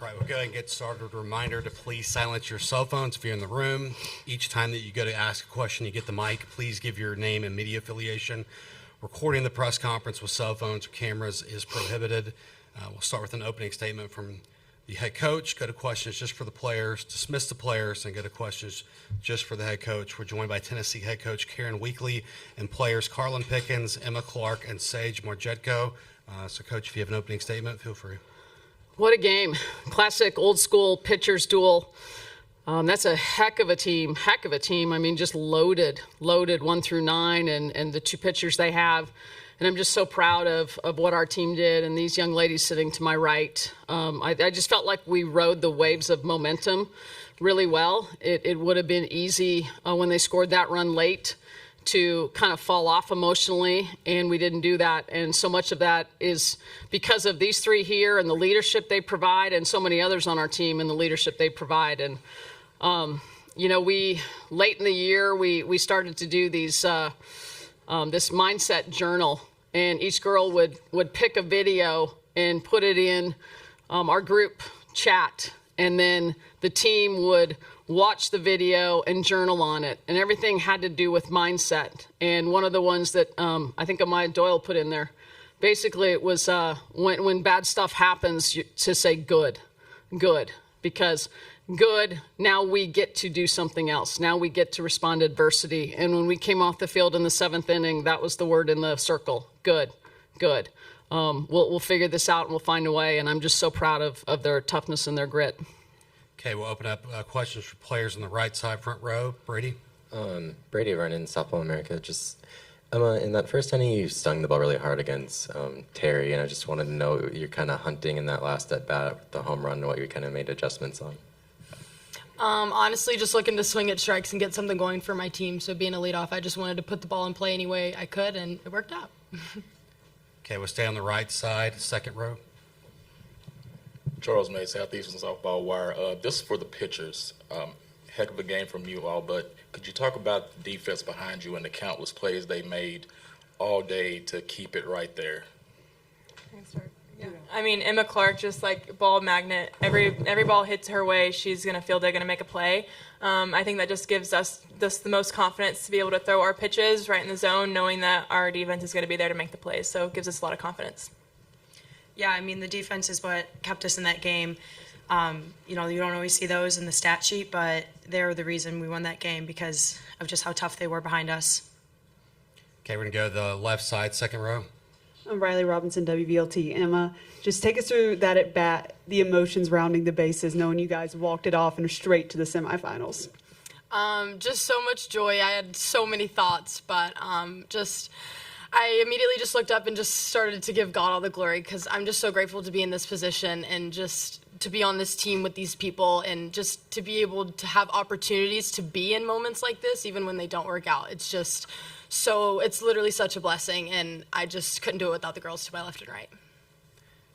Right, we'll go ahead and get started. A reminder to please silence your cell phones if you're in the room. Each time that you go to ask a question, you get the mic. Please give your name and media affiliation. Recording the press conference with cell phones or cameras is prohibited. We'll start with an opening statement from the head coach, go to questions just for the players, dismiss the players, and go to questions just for the head coach. We're joined by Tennessee head coach Karen Weekly and players Karlyn, Pickens, Emma Clarke, and Sage Mardjetko. So, Coach, if you have an opening statement, feel free. What a game. Classic old school pitchers duel. That's a heck of a team. I mean, just loaded 1 through 9 and the two pitchers they have. And I'm just so proud of what our team did and these young ladies sitting to my right. I just felt like we rode the waves of momentum really well. It would have been easy when they scored that run late to kind of fall off emotionally, and we didn't do that. And so much of that is because of these three here and the leadership they provide, and so many others on our team and the leadership they provide. And we late in the year we started to do these this mindset journal, and each girl would pick a video and put it in our group chat, and then the team would watch the video and journal on it, and everything had to do with mindset. And one of the ones that I think Amaya Doyle put in there, basically it was when bad stuff happens, to say good, because good, now we get to do something else. Now we get to respond to adversity. And when we came off the field in the 7th inning, that was the word in the circle, good. We'll figure this out and we'll find a way, and I'm just so proud of their toughness and their grit. Okay, we'll open up questions for players on the right side, front row. Brady? Brady Vernon, Softball America. Just, Emma, in that first inning, you stung the ball really hard against Terry, and I just wanted to know you're kind of hunting in that last at-bat, the home run, what you kind of made adjustments on. Honestly, just looking to swing at strikes and get something going for my team. So being a leadoff, I just wanted to put the ball in play any way I could, and it worked out. Okay, we'll stay on the right side, second row. Charles May, Southeastern Softball Wire. This is for the pitchers. Heck of a game from you all, but could you talk about the defense behind you and the countless plays they made all day to keep it right there? Yeah. I mean, Emma Clarke, just like ball magnet. Every ball hits her way, she's going to feel they're going to make a play. I think that just gives us the most confidence to be able to throw our pitches right in the zone, knowing that our defense is going to be there to make the plays. So it gives us a lot of confidence. Yeah, I mean, the defense is what kept us in that game. You don't always see those in the stat sheet, but they're the reason we won that game because of just how tough they were behind us. Okay, we're going to go to the left side, second row. I'm Riley Robinson, WVLT. Emma, just take us through that at bat, the emotions rounding the bases, knowing you guys walked it off and are straight to the semifinals. Just so much joy. I had so many thoughts, but I immediately just looked up and just started to give God all the glory because I'm just so grateful to be in this position and just to be on this team with these people and just to be able to have opportunities to be in moments like this, even when they don't work out. It's literally such a blessing, and I just couldn't do it without the girls to my left and right.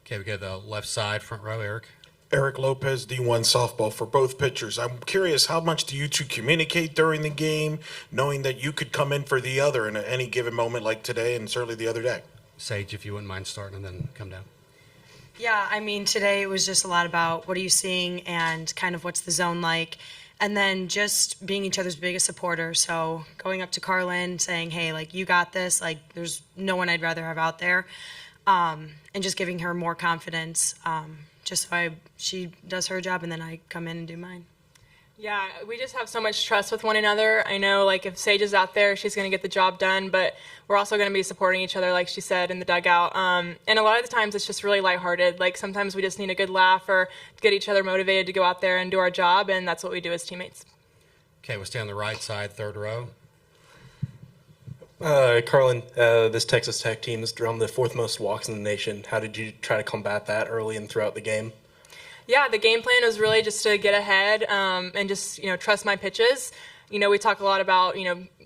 Okay, we go to the left side, front row, Eric. Eric Lopez, D1 Softball for both pitchers. I'm curious, how much do you two communicate during the game, knowing that you could come in for the other in any given moment like today and certainly the other day? Sage, if you wouldn't mind starting and then come down. Yeah, I mean, today it was just a lot about what are you seeing and kind of what's the zone like, and then just being each other's biggest supporter. So going up to Karlyn, saying, hey, like, you got this, like, there's no one I'd rather have out there, and just giving her more confidence. Just so she does her job and then I come in and do mine. Yeah, we just have so much trust with one another. I know, like, if Sage is out there, she's going to get the job done, but we're also going to be supporting each other, like she said, in the dugout. And a lot of the times it's just really lighthearted. Like, sometimes we just need a good laugh or get each other motivated to go out there and do our job, and that's what we do as teammates. Okay, we'll stay on the right side, third row. Karlyn, this Texas Tech team has drawn the 4th most walks in the nation. How did you try to combat that early and throughout the game? Yeah, the game plan was really just to get ahead and just, trust my pitches. We talk a lot about,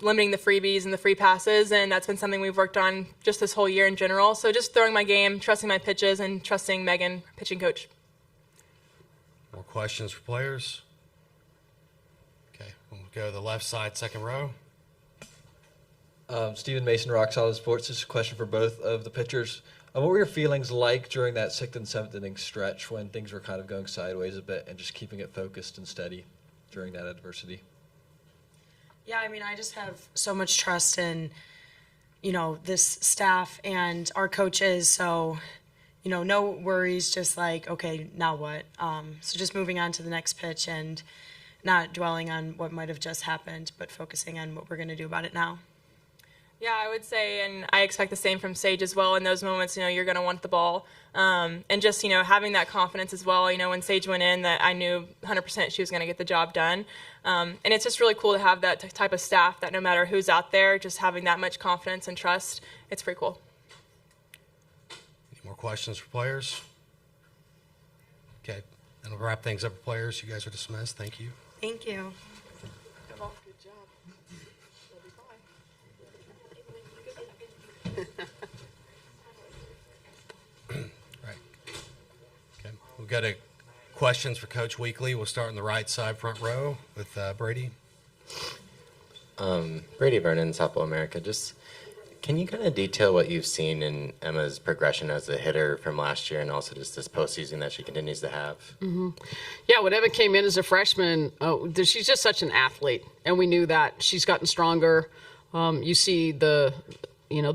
limiting the freebies and the free passes, and that's been something we've worked on just this whole year in general. So just throwing my game, trusting my pitches, and trusting Megan, pitching coach. More questions for players? Okay, we'll go to the left side, second row. Stephen Mason, Rock Solid Sports. This is a question for both of the pitchers. What were your feelings like during that 6th and 7th inning stretch when things were kind of going sideways a bit and just keeping it focused and steady during that adversity? Yeah, I mean, I just have so much trust in, this staff and our coaches. So, no worries, just like, okay, now what? So just moving on to the next pitch and not dwelling on what might have just happened, but focusing on what we're going to do about it now. Yeah, I would say, and I expect the same from Sage as well. In those moments, you're going to want the ball. And just, having that confidence as well. When Sage went in, that I knew 100% she was going to get the job done. And it's just really cool to have that type of staff that no matter who's out there, just having that much confidence and trust, it's pretty cool. Any more questions for players? Okay, that'll wrap things up for players. You guys are dismissed. Thank you. Thank you. Good job. Right. Okay. We'll go to questions for Coach Weekly. We'll start on the right side, front row, with Brady. Brady Vernon, Softball America. Just can you kind of detail what you've seen in Emma's progression as a hitter from last year and also just this postseason that she continues to have? Yeah, when Emma came in as a freshman, she's just such an athlete, and we knew that. She's gotten stronger. You see the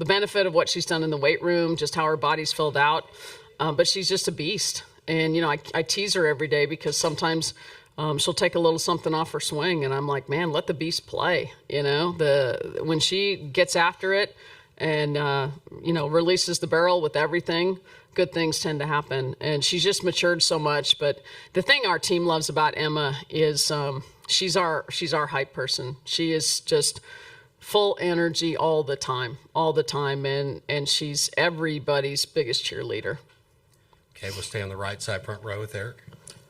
benefit of what she's done in the weight room, just how her body's filled out. But she's just a beast. And, I tease her every day because sometimes she'll take a little something off her swing, and I'm like, man, let the beast play. When she gets after it and, releases the barrel with everything, good things tend to happen. And she's just matured so much. But the thing our team loves about Emma is she's our hype person. She is just full energy all the time. And she's everybody's biggest cheerleader. Okay, we'll stay on the right side, front row, with Eric.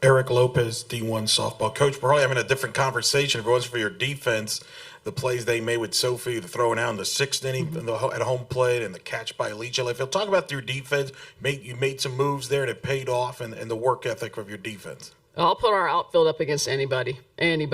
Eric Lopez, D1 softball coach. We're probably having a different conversation if it wasn't for your defense. The plays they made with Sophie, the throwing out in the 6th inning at home plate, and the catch by Alicia Layfield. Talk about your defense. You made some moves there that paid off, and the work ethic of your defense. I'll put our outfield up against anybody. We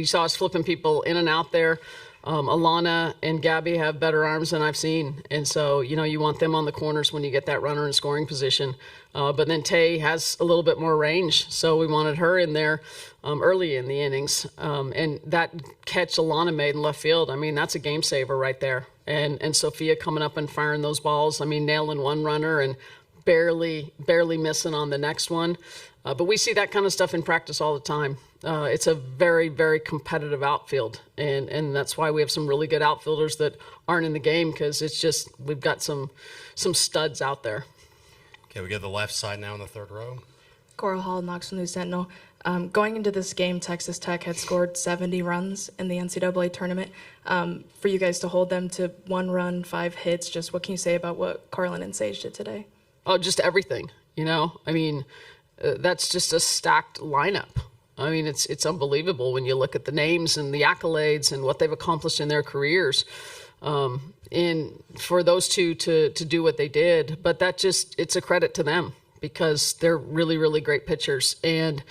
saw us flipping people in and out there. Alana and Gabby have better arms than I've seen. And so, you want them on the corners when you get that runner in scoring position. But then Tay has a little bit more range. So we wanted her in there early in the innings. And that catch Alana made in left field, that's a game saver right there. And Sophia coming up and firing those balls. Nailing one runner and barely missing on the next one. But we see that kind of stuff in practice all the time. It's a very, very competitive outfield, and that's why we have some really good outfielders that aren't in the game, because it's just we've got some studs out there. Okay, we go to the left side now in the third row. Coral Hall, Knoxville News Sentinel. Going into this game, Texas Tech had scored 70 runs in the NCAA tournament. For you guys to hold them to 1 run, 5 hits, just what can you say about what Karlyn and Sage did today? Oh, just everything, that's just a stacked lineup. It's unbelievable when you look at the names and the accolades and what they've accomplished in their careers. And for those two to do what they did, but it's a credit to them because they're really, really great pitchers. And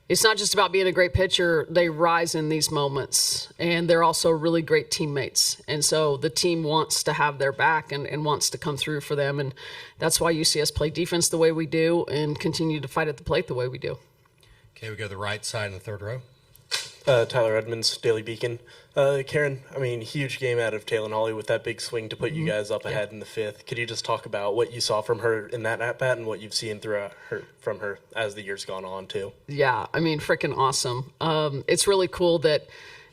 it's not just about being a great pitcher. They rise in these moments, and they're also really great teammates. And so the team wants to have their back and wants to come through for them. And that's why you see us play defense the way we do and continue to fight at the plate the way we do. Okay, we go to the right side in the third row. Tyler Edmonds, Daily Beacon. Karen, huge game out of Taylor Hawley with that big swing to put you guys up ahead in the 5th. Could you just talk about what you saw from her in that at-bat and what you've seen from her as the year's gone on, too? Yeah, freaking awesome. It's really cool that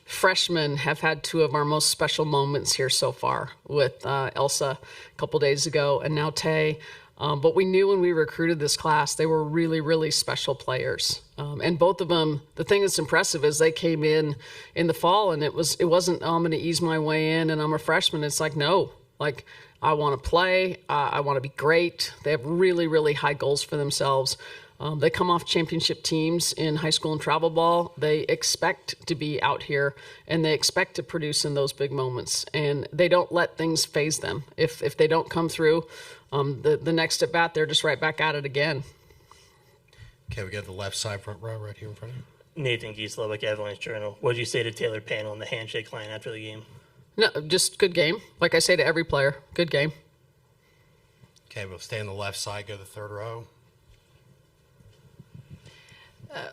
freshmen have had 2 of our most special moments here so far with Elsa a couple days ago and now Tay. But we knew when we recruited this class, they were really, really special players. And both of them, the thing that's impressive is they came in the fall and it wasn't, I'm going to ease my way in and I'm a freshman. It's like, no, I want to play. I want to be great. They have really, really high goals for themselves. They come off championship teams in high school and travel ball. They expect to be out here and they expect to produce in those big moments. And they don't let things phase them. If they don't come through, the next at bat, they're just right back at it again. Okay, we got the left side front row right here in front of you. Nathan Geese, Lubbock Avalanche Journal. What did you say to Taylor Panel in the handshake line after the game? No, just good game. Like I say to every player, good game. Okay, we'll stay on the left side, go to the third row.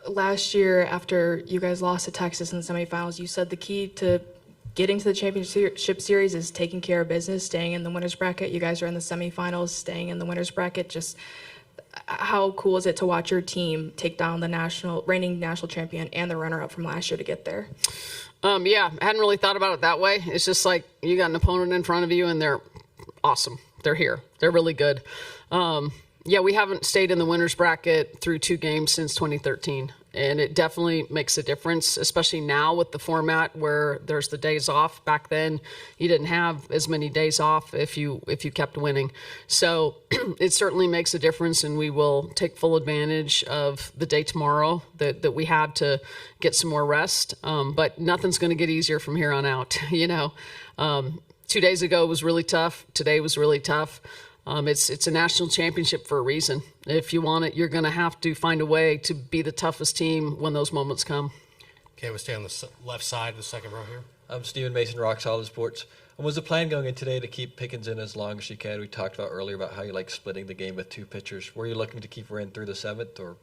Last year, after you guys lost to Texas in the semifinals, you said the key to getting to the championship series is taking care of business, staying in the winner's bracket. You guys are in the semifinals, staying in the winner's bracket. Just how cool is it to watch your team take down the reigning national champion and the runner-up from last year to get there? Yeah, I hadn't really thought about it that way. It's just like you got an opponent in front of you, and they're awesome. They're here. They're really good. Yeah, we haven't stayed in the winner's bracket through 2 games since 2013, and it definitely makes a difference, especially now with the format where there's the days off. Back then, you didn't have as many days off if you kept winning. So it certainly makes a difference, and we will take full advantage of the day tomorrow that we have to get some more rest. But nothing's going to get easier from here on out. 2 days ago was really tough. Today was really tough. It's a national championship for a reason. If you want it, you're going to have to find a way to be the toughest team when those moments come. Okay, we'll stay on the left side of the second row here. I'm Stephen Mason, Rock Solid Sports. And was the plan going in today to keep Pickens in as long as she can? We talked about earlier about how you like splitting the game with 2 pitchers. Were you looking to keep her in through the 7th, or?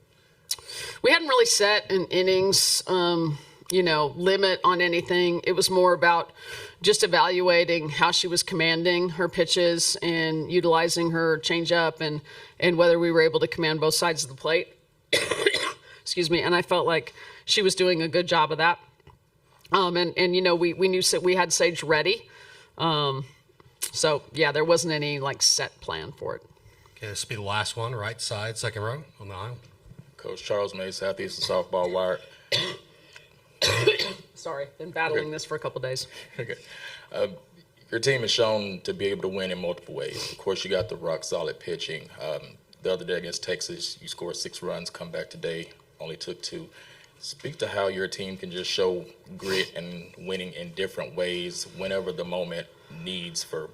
We hadn't really set an innings, limit on anything. It was more about just evaluating how she was commanding her pitches and utilizing her changeup and whether we were able to command both sides of the plate. Excuse me. And I felt like she was doing a good job of that. We knew we had Sage ready. So yeah, there wasn't any set plan for it. Okay, this will be the last one, right side, second row on the aisle. Coach Charles May, Southeastern Softball Wire. Sorry, been battling this for a couple days. Okay. Your team has shown to be able to win in multiple ways. Of course, you got the rock-solid pitching. The other day against Texas, you scored 6 runs, come back today, only took 2. Speak to how your team can just show grit and winning in different ways whenever the moment needs for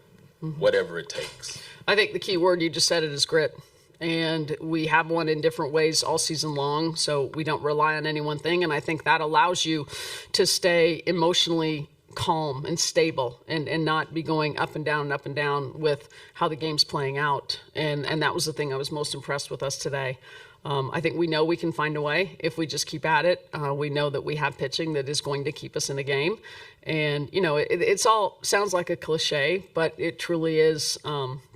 whatever it takes. I think the key word you just said is grit. And we have won in different ways all season long, so we don't rely on any one thing. And I think that allows you to stay emotionally calm and stable and not be going up and down with how the game's playing out. And that was the thing I was most impressed with us today. I think we know we can find a way if we just keep at it. We know that we have pitching that is going to keep us in a game. And, it's all sounds like a cliche, but it truly is.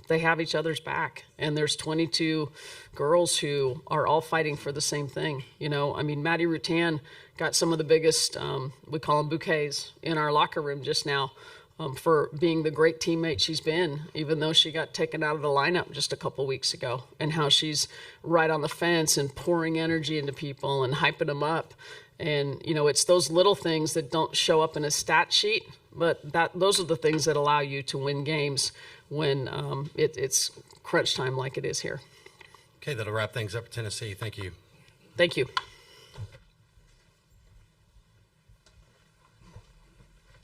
They have each other's back, and there's 22 girls who are all fighting for the same thing. Maddie Rutan got some of the biggest, we call them bouquets, in our locker room just now for being the great teammate she's been, even though she got taken out of the lineup just a couple weeks ago, and how she's right on the fence and pouring energy into people and hyping them up. And, it's those little things that don't show up in a stat sheet, but those are the things that allow you to win games when it's crunch time like it is here. Okay, that'll wrap things up for Tennessee. Thank you. Thank you.